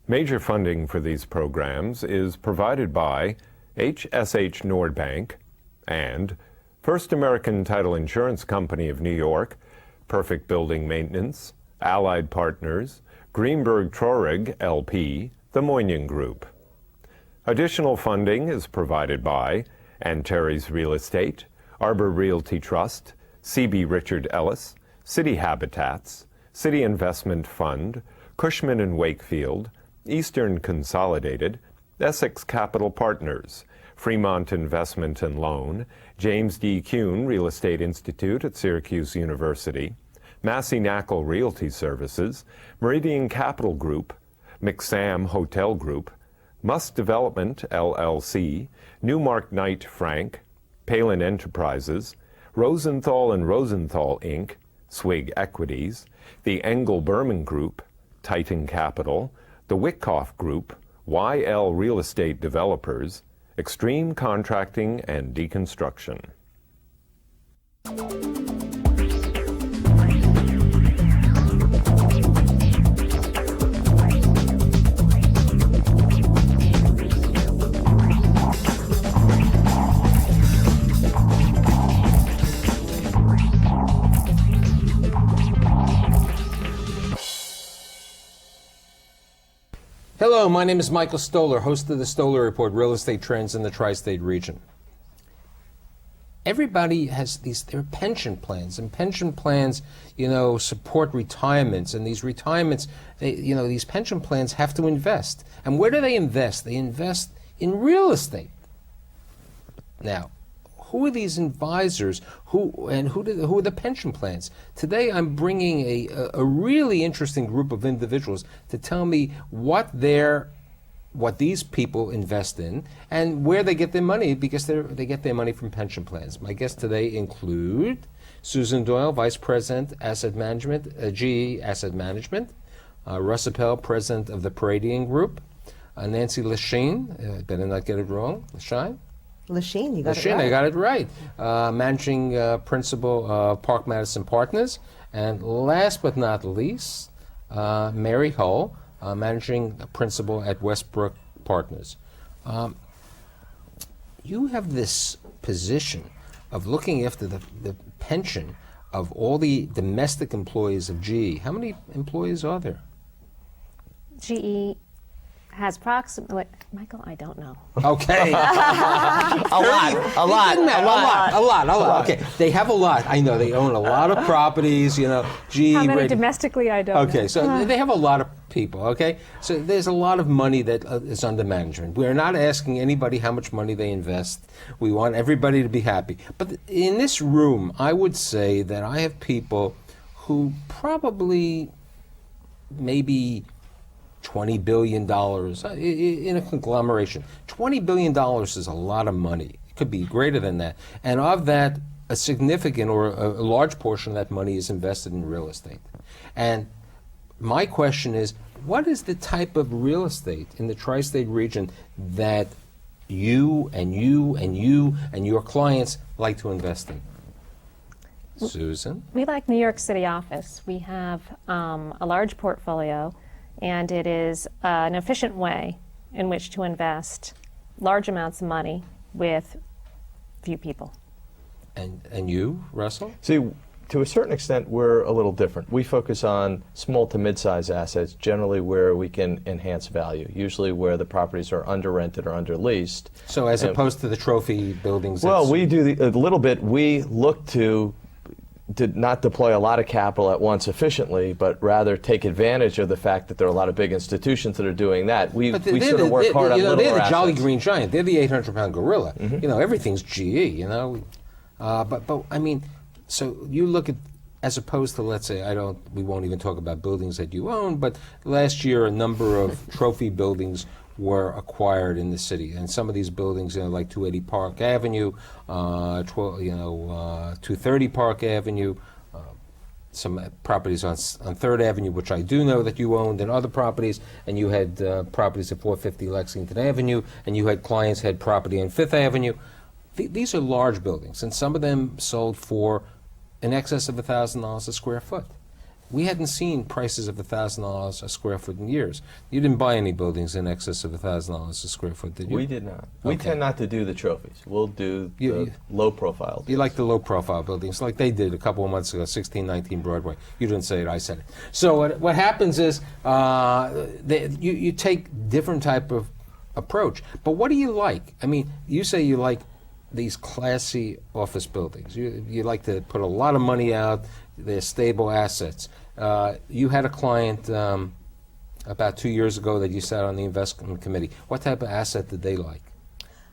Major funding for these programs is provided by HSH Nordbank and First American Title Insurance Company of New York, Perfect Building Maintenance, Allied Partners, Greenberg Traurig LP, the Moynihan Group. Additional funding is provided by Antares Real Estate, Arbor Realty Trust, C.B. Richard Ellis, City Habitats, City Investment Fund, Cushman & Wakefield, Eastern Consolidated, Essex Capital Partners, Fremont Investment and Loan, James D. Kuhn Real Estate Institute at Syracuse University, Massey Knackle Realty Services, Meridian Capital Group, McSam Hotel Group, Musk Development, LLC, Newmark Knight Frank, Palin Enterprises, Rosenthal and Rosenthal, Inc., Swig Equities, the Engel Berman Group, Titan Capital, the Wickoff Group, YL Real Estate Developers, Extreme Contracting and Deconstruction. Hello, my name is Michael Stoller, host of the Stoller Report, Real Estate Trends in the Tri-State Region. Everybody has their pension plans, and pension plans, support retirements, and these retirements, these pension plans have to invest. And where do they invest? They invest in real estate. Now, who are these advisors? Who are the pension plans? Today, I'm bringing a really interesting group of individuals to tell me what these people invest in and where they get their money, because they get their money from pension plans. My guests today include Susan Doyle, Vice President, Asset Management, GE Asset Management, Russ Appel, President of the Paradian Group, Nancy Leshine, better not get it wrong, Leshine? Leshine, you got it right. I got it right. Managing Principal of Park Madison Partners. And last but not least, Mary Hull, Managing Principal at Westbrook Partners. You have this position of looking after the pension of all the domestic employees of GE. How many employees are there? GE has approximately, Michael, I don't know. Okay. A lot. Okay, they have a lot. I know they own a lot of properties. GE. How many domestically? I don't know. Okay, so they have a lot of people. Okay, so there's a lot of money that is under management. We're not asking anybody how much money they invest. We want everybody to be happy. But in this room, I would say that I have people who probably maybe $20 billion in a conglomeration. $20 billion is a lot of money. It could be greater than that. And of that, a significant or a large portion of that money is invested in real estate. And my question is, what is the type of real estate in the tri-state region that you and your clients like to invest in? Susan? We like New York City office. We have a large portfolio, and it is an efficient way in which to invest large amounts of money with few people. And you, Russell? See, to a certain extent, we're a little different. We focus on small to mid-size assets, generally where we can enhance value, usually where the properties are under-rented or under-leased. So as opposed to the trophy buildings? Well, we do a little bit. We look to not deploy a lot of capital at once efficiently, but rather take advantage of the fact that there are a lot of big institutions that are doing that. We sort of work hard on little They're the assets. Jolly Green Giant. They're the 800-pound gorilla. Mm-hmm. Everything's GE, But I mean, so you look at, as opposed to, let's say, we won't even talk about buildings that you own, but last year a number of trophy buildings were acquired in the city, and some of these buildings, like 280 Park Avenue, 230 Park Avenue, some properties on 3rd Avenue, which I do know that you owned, and other properties, and you had properties at 450 Lexington Avenue, and you had clients had property on 5th Avenue. These are large buildings, and some of them sold for in excess of $1,000 a square foot. we hadn't seen prices of $1,000 a square foot in years. You didn't buy any buildings in excess of $1,000 a square foot, did you? We did not. We Okay. tend not to do the trophies. We'll do the low-profile. You like the low-profile buildings, like they did a couple of months ago, 1619 Broadway. You didn't say it, I said it. So what happens is you take different type of approach. But what do you like? I mean, you say you like these classy office buildings. You like to put a lot of money out. They're stable assets. You had a client about 2 years ago that you sat on the investment committee. What type of asset did they like?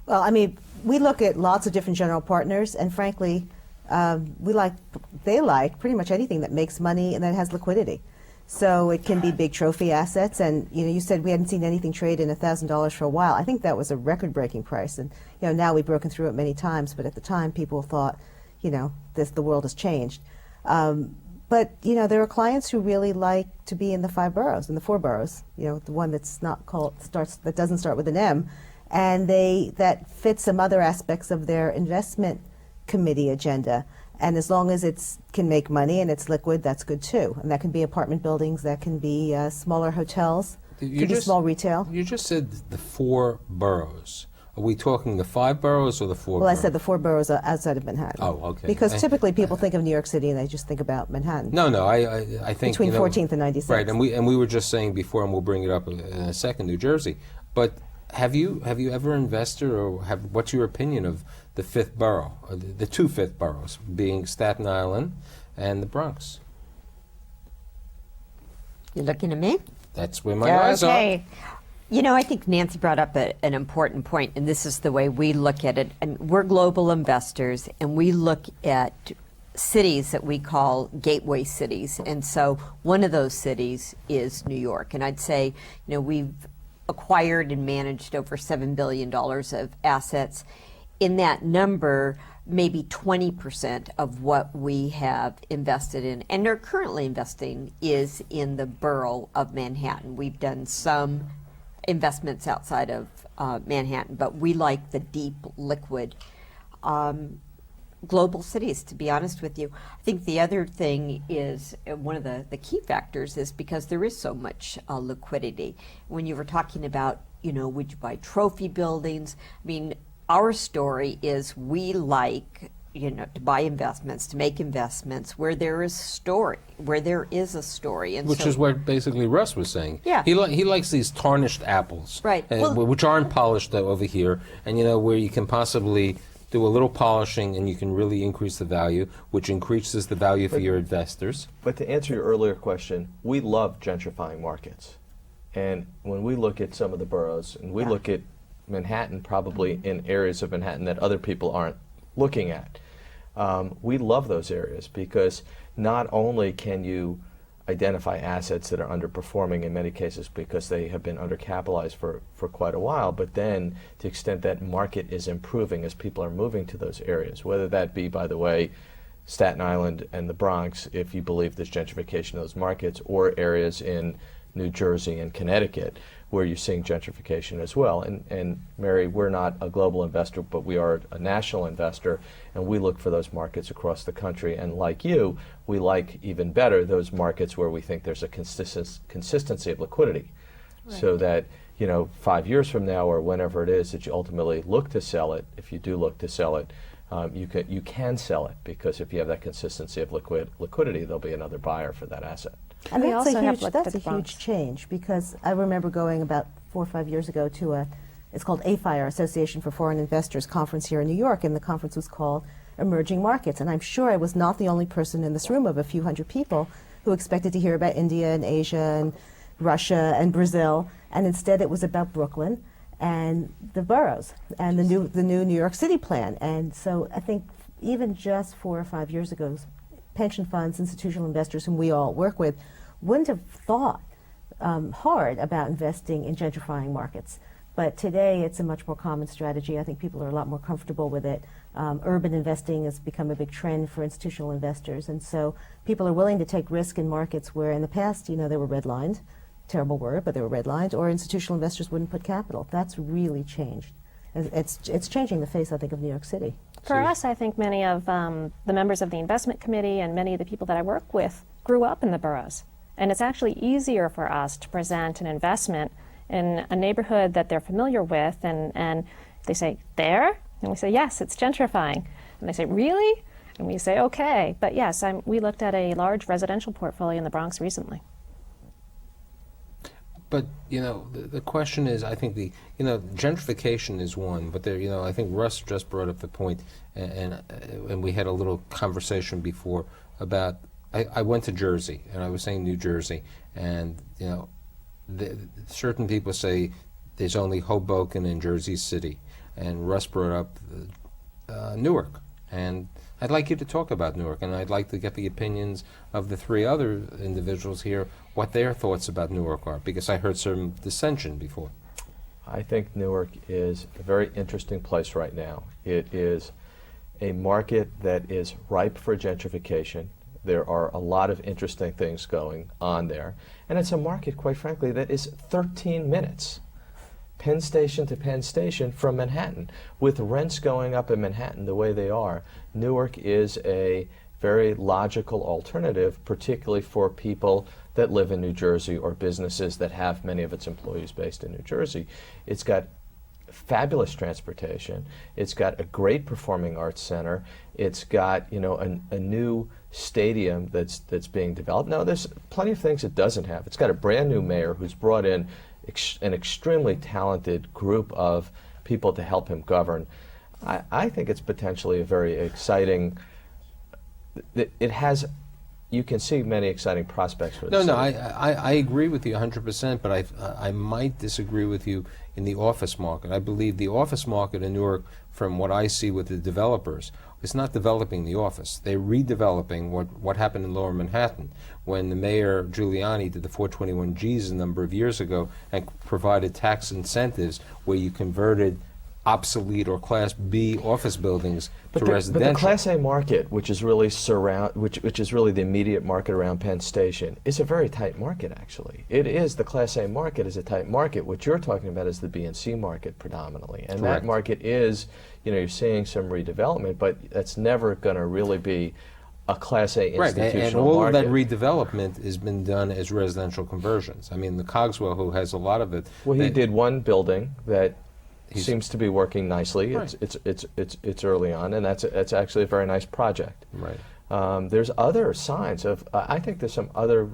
Well, I mean, we look at lots of different general partners, and frankly, they like pretty much anything that makes money and that has liquidity. So it can be big trophy assets, and you said we hadn't seen anything trade in $1,000 for a while. I think that was a record-breaking price, and now we've broken through it many times. But at the time, people thought, the world has changed. But there are clients who really like to be in the 5 boroughs, in the 4 boroughs. The one that's not that doesn't start with an M, and that fits some other aspects of their investment committee agenda. And as long as it can make money and it's liquid, that's good too. And that can be apartment buildings, that can be smaller hotels, could be small retail. You just said the 4 boroughs. Are we talking the 5 boroughs or the 4 boroughs? Well, I said the 4 boroughs outside of Manhattan. Oh, okay. Because typically people think of New York City and they just think about Manhattan. No, I think between 14th and 96th. Right, and we were just saying before, and we'll bring it up in a second, New Jersey. But have you ever invested, or what's your opinion of the 5th borough, or the 2 5th boroughs, being Staten Island and the Bronx? You're looking at me? That's where my eyes are. Okay. I think Nancy brought up an important point, and this is the way we look at it. And we're global investors, and we look at cities that we call gateway cities. And so one of those cities is New York. And I'd say, we've acquired and managed over $7 billion of assets. In that number, maybe 20% of what we have invested in and are currently investing is in the borough of Manhattan. We've done some investments outside of Manhattan, but we like the deep, liquid global cities, to be honest with you. I think the other thing is, one of the key factors is because there is so much liquidity. When you were talking about, would you buy trophy buildings? I mean, our story is we like, to buy investments, to make investments where there is a story. And which is what basically Russ was saying. Yeah. He likes these tarnished apples. Right. Which aren't polished over here, and where you can possibly do a little polishing and you can really increase the value, which increases the value for your investors. But to answer your earlier question, we love gentrifying markets. And when we look at some of the boroughs, and we look at Manhattan probably in areas of Manhattan that other people aren't looking at, we love those areas because not only can you identify assets that are underperforming in many cases because they have been undercapitalized for quite a while, but then to the extent that market is improving as people are moving to those areas, whether that be, by the way, Staten Island and the Bronx, if you believe there's gentrification in those markets, or areas in New Jersey and Connecticut where you're seeing gentrification as well. And Mary, we're not a global investor, but we are a national investor, and we look for those markets across the country. And like you, we like even better those markets where we think there's a consistency of liquidity, so that 5 years from now or whenever it is that you ultimately look to sell it, if you do look to sell it, you can sell it, because if you have that consistency of liquidity, there'll be another buyer for that asset. And We that's also a have huge, looked at that's a the Bronx. huge change, because I remember going about 4 or 5 years ago to it's called AFIRE, Association for Foreign Investors conference here in New York, and the conference was called Emerging Markets. And I'm sure I was not the only person in this room of a few hundred people who expected to hear about India and Asia and Russia and Brazil, and instead it was about Brooklyn and the boroughs and the new New York City plan. And so I think even just 4 or 5 years ago, pension funds, institutional investors whom we all work with, wouldn't have thought hard about investing in gentrifying markets. But today it's a much more common strategy. I think people are a lot more comfortable with it. Urban investing has become a big trend for institutional investors, and so people are willing to take risk in markets where in the past, they were redlined, terrible word, but they were redlined, or institutional investors wouldn't put capital. That's really changed. It's changing the face, I think, of New York City. For us, I think many of the members of the investment committee and many of the people that I work with grew up in the boroughs. And it's actually easier for us to present an investment in a neighborhood that they're familiar with, and they say, there? And we say, yes, it's gentrifying. And they say, really? And we say, okay. But yes, we looked at a large residential portfolio in the Bronx recently. But, the question is, I think gentrification is one, but there, I think Russ just brought up the point, and we had a little conversation before about, I went to Jersey, and I was saying New Jersey, and, certain people say there's only Hoboken and Jersey City, and Russ brought up Newark, and I'd like you to talk about Newark, and I'd like to get the opinions of the three other individuals here, what their thoughts about Newark are, because I heard some dissension before. I think Newark is a very interesting place right now. It is a market that is ripe for gentrification. There are a lot of interesting things going on there. And it's a market, quite frankly, that is 13 minutes, Penn Station to Penn Station from Manhattan. With rents going up in Manhattan the way they are, Newark is a very logical alternative, particularly for people that live in New Jersey or businesses that have many of its employees based in New Jersey. It's got fabulous transportation. It's got a great performing arts center. It's got a new stadium that's being developed. Now there's plenty of things it doesn't have. It's got a brand new mayor who's brought in an extremely talented group of people to help him govern. I think it's potentially a very exciting. It has. You can see many exciting prospects for this. No, I agree with you 100%, but I might disagree with you in the office market. I believe the office market in Newark, from what I see with the developers, is not developing the office. They're redeveloping what happened in Lower Manhattan when the mayor Giuliani did the 421Gs a number of years ago and provided tax incentives where you converted obsolete or Class B office buildings to residential. But the Class A market, which is really which is really the immediate market around Penn Station, is a very tight market. Actually, it is. The Class A market is a tight market. What you're talking about is the B and C market predominantly, and Correct. that market is, you're seeing some redevelopment, but that's never going to really be a Class A institutional and all market. of that redevelopment has been done as residential conversions. I mean, the Cogswell, who has a lot of it. Well, he did one building that He's- seems to be working nicely. Right. It's early on, and that's actually a very nice project. Right. There's other signs of. I think there's some other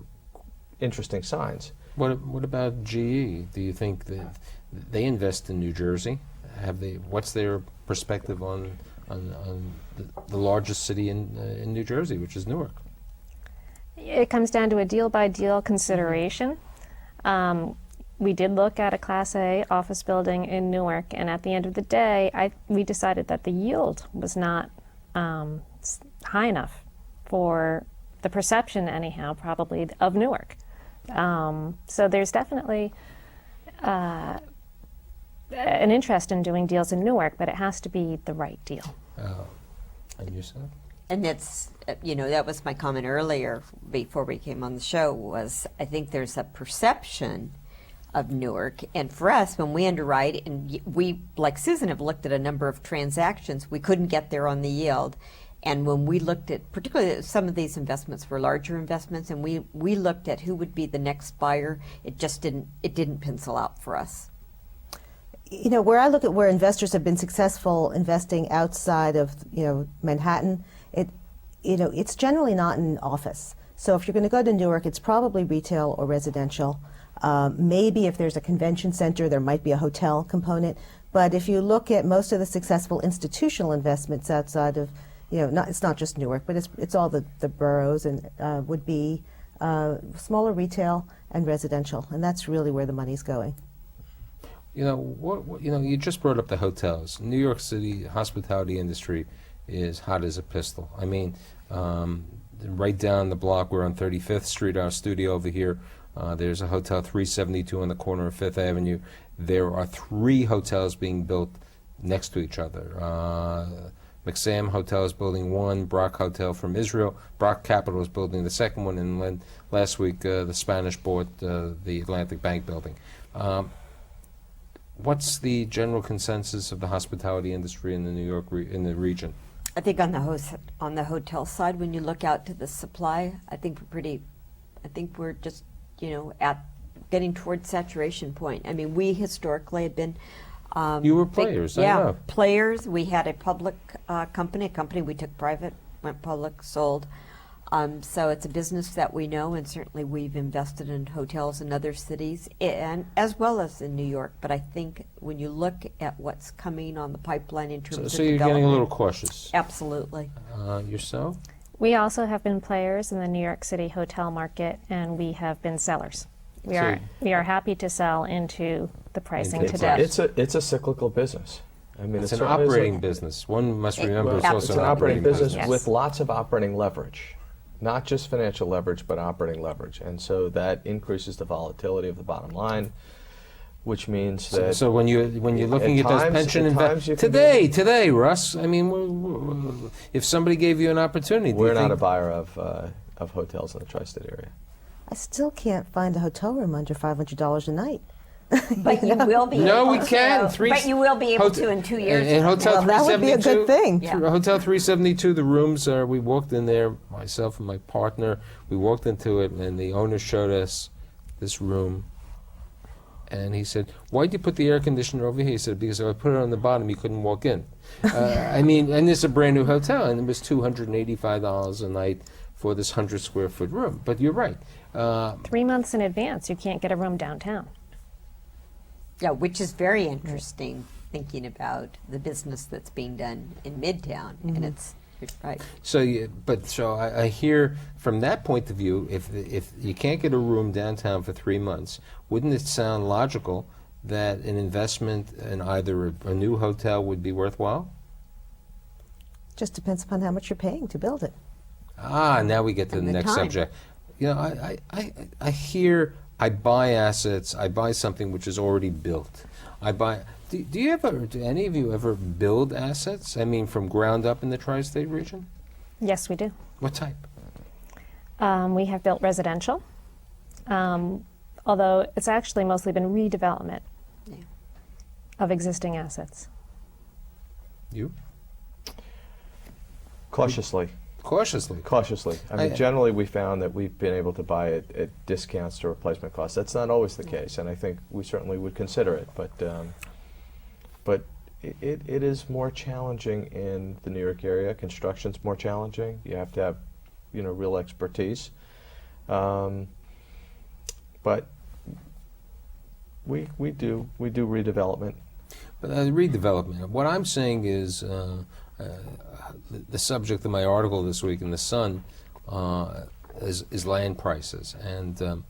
interesting signs. What about GE? Do you think that they invest in New Jersey? Have they? What's their perspective on the largest city in New Jersey, which is Newark? It comes down to a deal-by-deal consideration. We did look at a Class A office building in Newark, and at the end of the day, we decided that the yield was not high enough for the perception, anyhow, probably, of Newark. So there's definitely an interest in doing deals in Newark, but it has to be the right deal. And you said? And that's, that was my comment earlier before we came on the show, was I think there's a perception of Newark. And for us, when we underwrite, and we, like Susan, have looked at a number of transactions, we couldn't get there on the yield. And when we looked at, particularly some of these investments were larger investments, and we looked at who would be the next buyer, it didn't pencil out for us. Where I look at where investors have been successful investing outside of, Manhattan, it's generally not in office. So if you're going to go to Newark, it's probably retail or residential. Maybe if there's a convention center, there might be a hotel component. But if you look at most of the successful institutional investments outside of, it's not just Newark, but it's all the boroughs, and would be smaller retail and residential, and that's really where the money's going. You just brought up the hotels. New York City hospitality industry is hot as a pistol. I mean, right down the block, we're on 35th Street, our studio over here. There's a Hotel 372 on the corner of 5th Avenue. There are 3 hotels being built next to each other. McSam Hotel is building one, Brock Hotel from Israel. Brock Capital is building the second one, and last week the Spanish bought the Atlantic Bank building. What's the general consensus of the hospitality industry in the New York in the region? I think on the hotel side, when you look out to the supply, I think we're just, at getting towards saturation point. I mean, we historically had been You were players, I know. Players. We had a public a company we took private, went public, sold. So it's a business that we know, and certainly we've invested in hotels in other cities, and as well as in New York. But I think when you look at what's coming on the pipeline in terms of So you're getting a little cautious. Absolutely. Yourself? We also have been players in the New York City hotel market, and we have been sellers. We are happy to sell into the pricing today. It's a cyclical business. I mean, It's an operating business. One must remember it's also It's an operating business Yes. with lots of operating leverage. Not just financial leverage, but operating leverage. And so that increases the volatility of the bottom line, which means that... So when you're looking at those pension investments... Today, Russ, I mean, if somebody gave you an opportunity... We're not a buyer of hotels in the tri-state area. I still can't find a hotel room under $500 a night. But you will be No, able we can. to. But you will be able to in 2 years. In Hotel Well, that would be a 372, good thing. Yeah. Hotel 372, the rooms are, we walked in there, myself and my partner, we walked into it, and the owner showed us this room. And he said, "Why'd you put the air conditioner over here?" He said, "Because if I put it on the bottom, you couldn't walk in." I mean, and this is a brand new hotel, and it was $285 a night for this 100 square foot room. But you're right. 3 months in advance, you can't get a room downtown. Yeah, which is very interesting, thinking about the business that's being done in Midtown, and it's right. So, I hear from that point of view, if you can't get a room downtown for 3 months, wouldn't it sound logical that an investment in either a new hotel would be worthwhile? Just depends upon how much you're paying to build it. Now we get to And the the next time. subject. I hear I buy assets, I buy something which is already built. Do any of you ever build assets? I mean, from ground up in the tri-state region? Yes, we do. What type? We have built residential, although it's actually mostly been redevelopment Yeah. of existing assets. You? Cautiously. Cautiously. Cautiously. I mean, generally we found that we've been able to buy it at discounts to replacement costs. That's not always the case, and I think we certainly would consider it. But it is more challenging in the New York area. Construction's more challenging. You have to have, real expertise. But we do redevelopment. But redevelopment. What I'm saying is the subject of my article this week in the Sun is land prices, and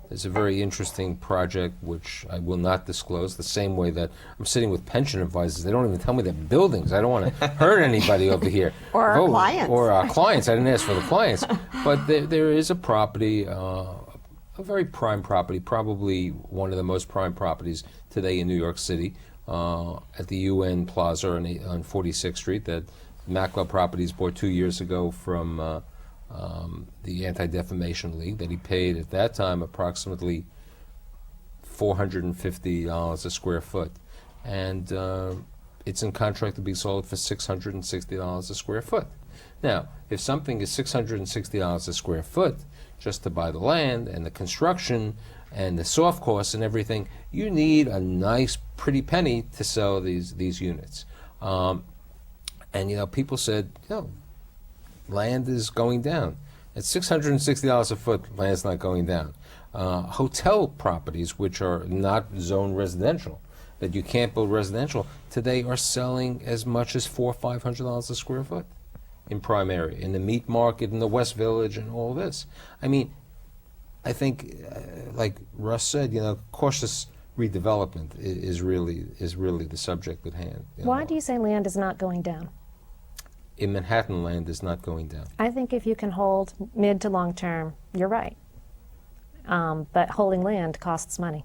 there's a very interesting project which I will not disclose. The same way that I'm sitting with pension advisors, they don't even tell me their buildings. I don't want to hurt anybody over here. Or our clients. Or our clients. I didn't ask for the clients, but there is a property. A very prime property, probably one of the most prime properties today in New York City, at the UN Plaza on 46th Street that Macklell Properties bought 2 years ago from the Anti-Defamation League, that he paid at that time approximately $450 a square foot. And it's in contract to be sold for $660 a square foot. Now, if something is $660 a square foot, just to buy the land and the construction and the soft costs and everything, you need a nice, pretty penny to sell these units. And people said, land is going down. At $660 a foot, land's not going down. Hotel properties, which are not zone residential, that you can't build residential, today are selling as much as $400 or $500 a square foot in prime area, in the meat market, in the West Village, and all this. I mean, I think, like Russ said, cautious redevelopment is really the subject at hand. Why do you say land is not going down? In Manhattan, land is not going down. I think if you can hold mid to long term, you're right. But holding land costs money.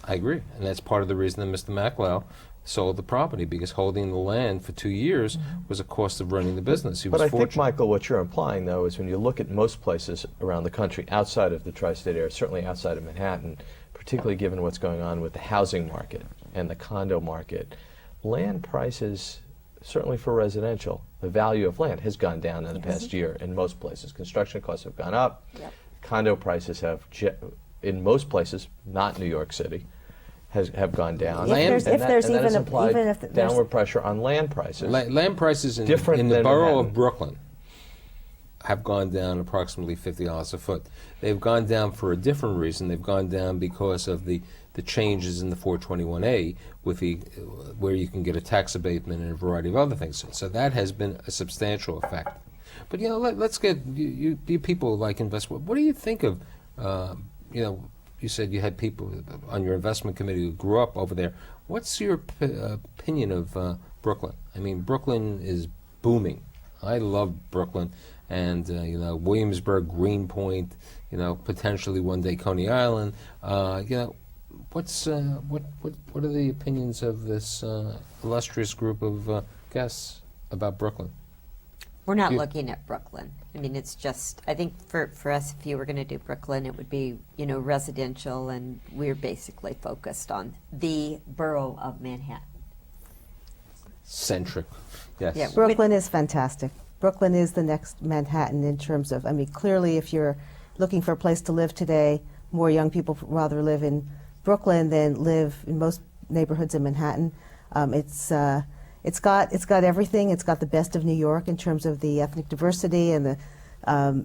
I agree, and that's part of the reason that Mr. Macklell sold the property, because holding the land for 2 years was a cost of running the business. He was But I fortunate. think, Michael, what you're implying, though, is when you look at most places around the country, outside of the tri-state area, certainly outside of Manhattan, particularly given what's going on with the housing market and the condo market, land prices certainly for residential, the value of land has gone down in the past year in most places. Construction costs have gone up. Yep. Condo prices have, in most places, not New York City, have gone down. If there's and that has even applied even if there's downward pressure on land prices. Land prices in Different the than borough Manhattan. of Brooklyn have gone down approximately $50 a foot. They've gone down for a different reason. They've gone down because of the changes in the 421A with where you can get a tax abatement and a variety of other things. So that has been a substantial effect. But let's get you people like investment. What do you think of you said you had people on your investment committee who grew up over there. What's your opinion of Brooklyn? I mean, Brooklyn is booming. I love Brooklyn, and Williamsburg, Greenpoint, potentially one day Coney Island. What are the opinions of this illustrious group of guests about Brooklyn? We're not looking at Brooklyn. I mean, it's just, I think for us, if you were going to do Brooklyn, it would be, residential, and we're basically focused on the borough of Manhattan. Centric, yes. Yeah. Brooklyn is fantastic. Brooklyn is the next Manhattan in terms of, clearly if you're looking for a place to live today, more young people rather live in Brooklyn than live in most neighborhoods in Manhattan. It's got everything. It's got the best of New York in terms of the ethnic diversity and the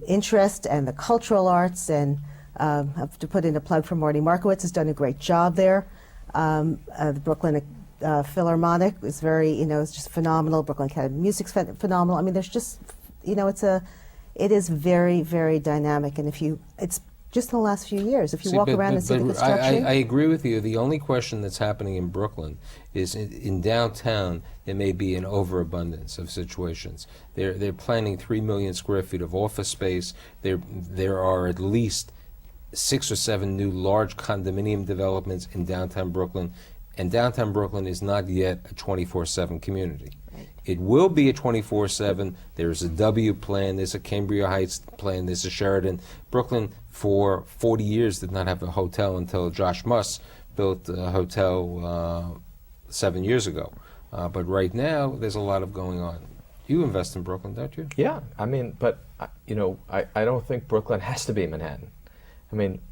interest and the cultural arts. And I have to put in a plug for Marty Markowitz, has done a great job there. The Brooklyn Philharmonic is it's just phenomenal. Brooklyn Academy of Music's phenomenal. I mean, there's just, it is very, very dynamic. And it's just in the last few years, if you walk around and see the construction. I agree with you. The only question that's happening in Brooklyn is in downtown, there may be an overabundance of situations. They're planning 3 million square feet of office space. There are at least 6 or 7 new large condominium developments in downtown Brooklyn, and downtown Brooklyn is not yet a 24/7 community. Right. It will be a 24/7. There's a W plan, there's a Cambria Heights plan, there's a Sheridan. Brooklyn for 40 years did not have a hotel until Josh Muss built a hotel 7 years ago. But right now, there's a lot of going on. You invest in Brooklyn, don't you? Yeah, but I don't think Brooklyn has to be Manhattan.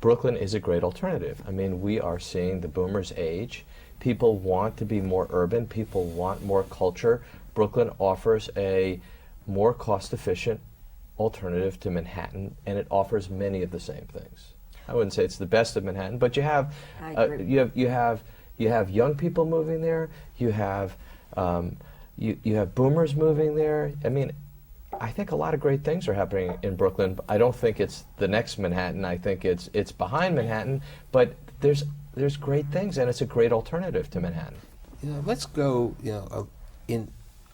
Brooklyn is a great alternative. We are seeing the boomers age. People want to be more urban. People want more culture. Brooklyn offers a more cost-efficient alternative to Manhattan, and it offers many of the same things. I wouldn't say it's the best of Manhattan, but you have young people moving there. You have boomers moving there. I think a lot of great things are happening in Brooklyn. I don't think it's the next Manhattan. I think it's behind Manhattan, but there's great things, and it's a great alternative to Manhattan. Let's go.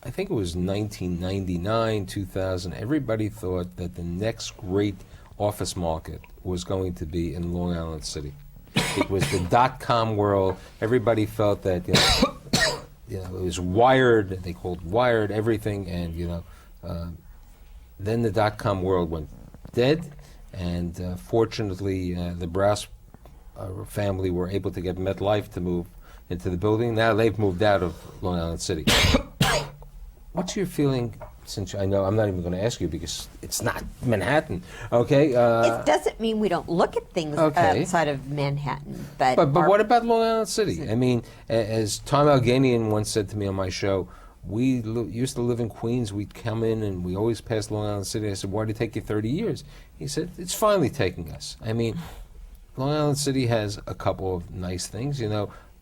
I think it was 1999, 2000. Everybody thought that the next great office market was going to be in Long Island City. It was the .com world. Everybody felt that it was wired. They called wired everything, and then the .com world went dead, and fortunately, the Browse family were able to get MetLife to move into the building. Now they've moved out of Long Island City. What's your feeling, since I know I'm not even going to ask you because it's not Manhattan, okay? It doesn't mean we don't look at things outside of Manhattan. But what about Long Island City? As Tom Alganian once said to me on my show, we used to live in Queens. We'd come in and we always passed Long Island City. I said, why did it take you 30 years? He said, it's finally taking us. Long Island City has a couple of nice things.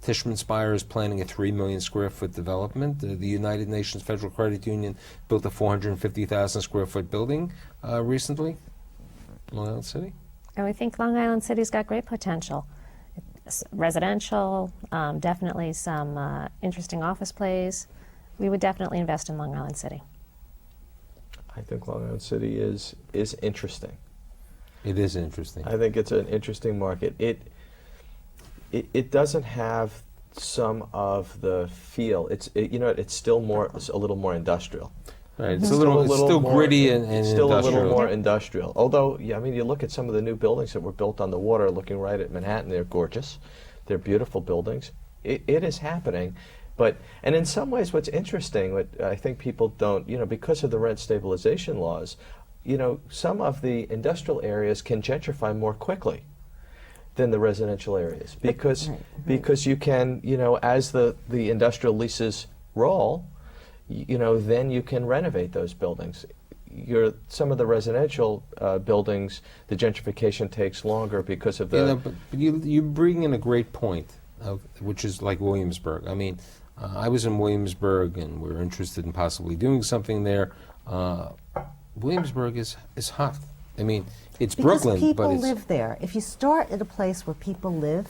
Tishman Speyer is planning a 3 million square foot development. The United Nations Federal Credit Union built a 450,000 square foot building recently. Long Island City? And we think Long Island City's got great potential. It's residential, definitely some interesting office plays. We would definitely invest in Long Island City. I think Long Island City is interesting. It is interesting. I think it's an interesting market. It doesn't have some of the feel. It's still a little more industrial. Right. It's still gritty and still industrial. A little more industrial. Although, you look at some of the new buildings that were built on the water, looking right at Manhattan. They're gorgeous. They're beautiful buildings. It is happening. And in some ways, what's interesting, what I think people don't, because of the rent stabilization laws, some of the industrial areas can gentrify more quickly than the residential areas because you can, as the industrial leases roll, then you can renovate those buildings. Some of the residential buildings, the gentrification takes longer because of the. But you bring in a great point, which is like Williamsburg. I mean, I was in Williamsburg, and we're interested in possibly doing something there. Williamsburg is hot. I mean, it's because Brooklyn, people but it's live there. If you start at a place where people live,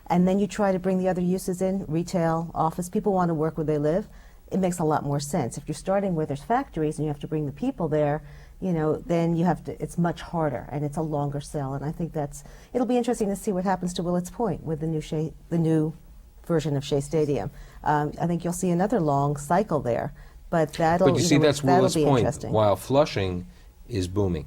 and then you try to bring the other uses in, retail, office, people want to work where they live, it makes a lot more sense. If you're starting where there's factories and you have to bring the people there, then you have to. It's much harder and it's a longer sell. And I think it'll be interesting to see what happens to Willets Point with the new version of Shea Stadium. I think you'll see another long cycle there, but But you see, that's Willets be Point. interesting. While Flushing is booming.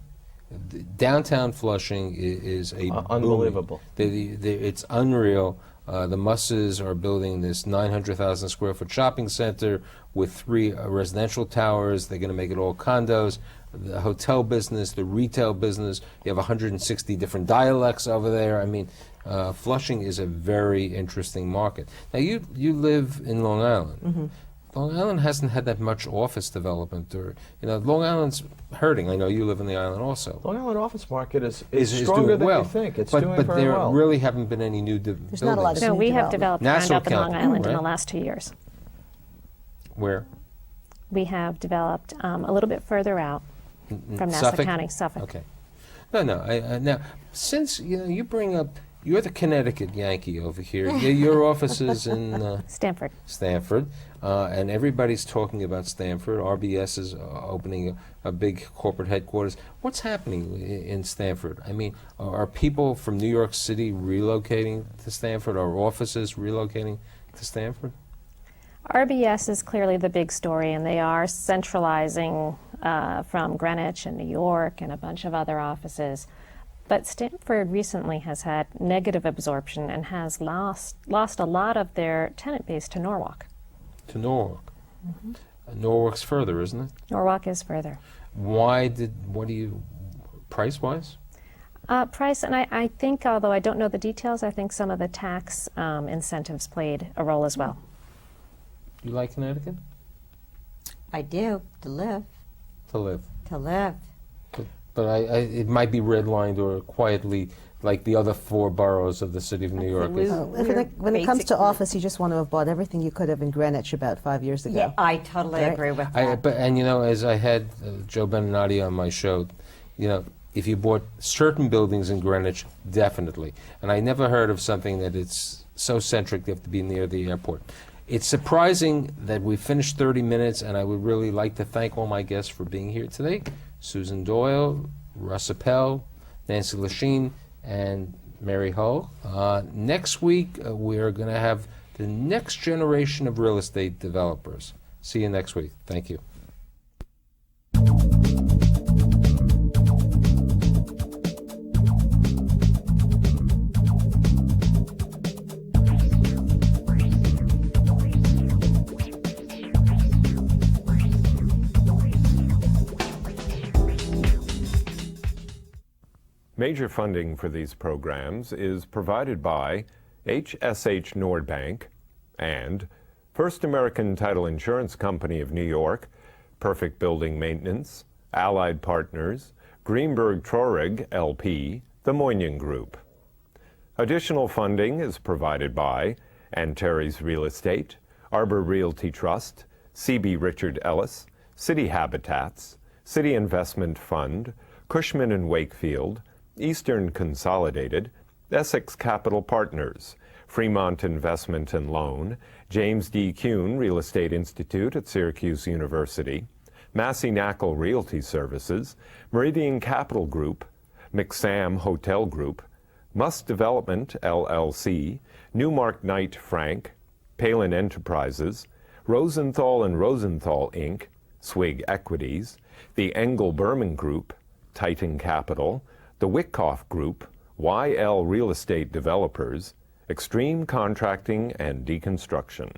Downtown Flushing is a unbelievable. It's unreal. The Musses are building this 900,000 square foot shopping center with 3 residential towers. They're going to make it all condos. The hotel business, the retail business. You have 160 different dialects over there. I mean, Flushing is a very interesting market. Now, you live in Long Island. Mm-hmm. Long Island hasn't had that much office development, or Long Island's hurting. I know you live in the island also. Long Island office market is doing stronger than well. you think. It's but doing but very there well. really haven't been any new buildings. not a lot of No, new we have development. developed ground Nassau up in Long County, Island in right? the last 2 years. Where? We have developed a little bit further out from Nassau Suffolk? County, Suffolk. Okay. No. Now, since you bring up, you're the Connecticut Yankee over here. Your office is in Stanford. Stanford, and everybody's talking about Stanford. RBS is opening a big corporate headquarters. What's happening in Stanford? I mean, are people from New York City relocating to Stanford? Are offices relocating to Stanford? RBS is clearly the big story, and they are centralizing from Greenwich and New York and a bunch of other offices. But Stanford recently has had negative absorption and has lost a lot of their tenant base to Norwalk. To Norwalk. Norwalk's further, isn't it? Norwalk is further. Price-wise? Price, and I think, although I don't know the details, I think some of the tax incentives played a role as well. You like Connecticut? I do, to live. To live. To live. But it might be redlined or quietly like the other 4 boroughs of the city of New York. When it comes to office, you just want to have bought everything you could have in Greenwich about 5 years ago. Yeah, I totally Right. agree with that. As I had Joe Beninati on my show, if you bought certain buildings in Greenwich, definitely. And I never heard of something that it's so centric they have to be near the airport. It's surprising that we finished 30 minutes, and I would really like to thank all my guests for being here today. Susan Doyle, Russ Appel, Nancy Lachine, and Mary Hull. Next week, we're going to have the next generation of real estate developers. See you next week. Thank you. Major funding for these programs is provided by HSH Nordbank and First American Title Insurance Company of New York, Perfect Building Maintenance, Allied Partners, Greenberg Traurig LP, the Moynihan Group. Additional funding is provided by Antares Real Estate, Arbor Realty Trust, C.B. Richard Ellis, City Habitats, City Investment Fund, Cushman & Wakefield, Eastern Consolidated, Essex Capital Partners, Fremont Investment and Loan, James D. Kuhn Real Estate Institute at Syracuse University, Massey Knackle Realty Services, Meridian Capital Group, McSam Hotel Group, Must Development LLC, Newmark Knight Frank, Palin Enterprises, Rosenthal and Rosenthal Inc., Swig Equities, the Engel Berman Group, Titan Capital, the Wickoff Group, YL Real Estate Developers, Extreme Contracting and Deconstruction.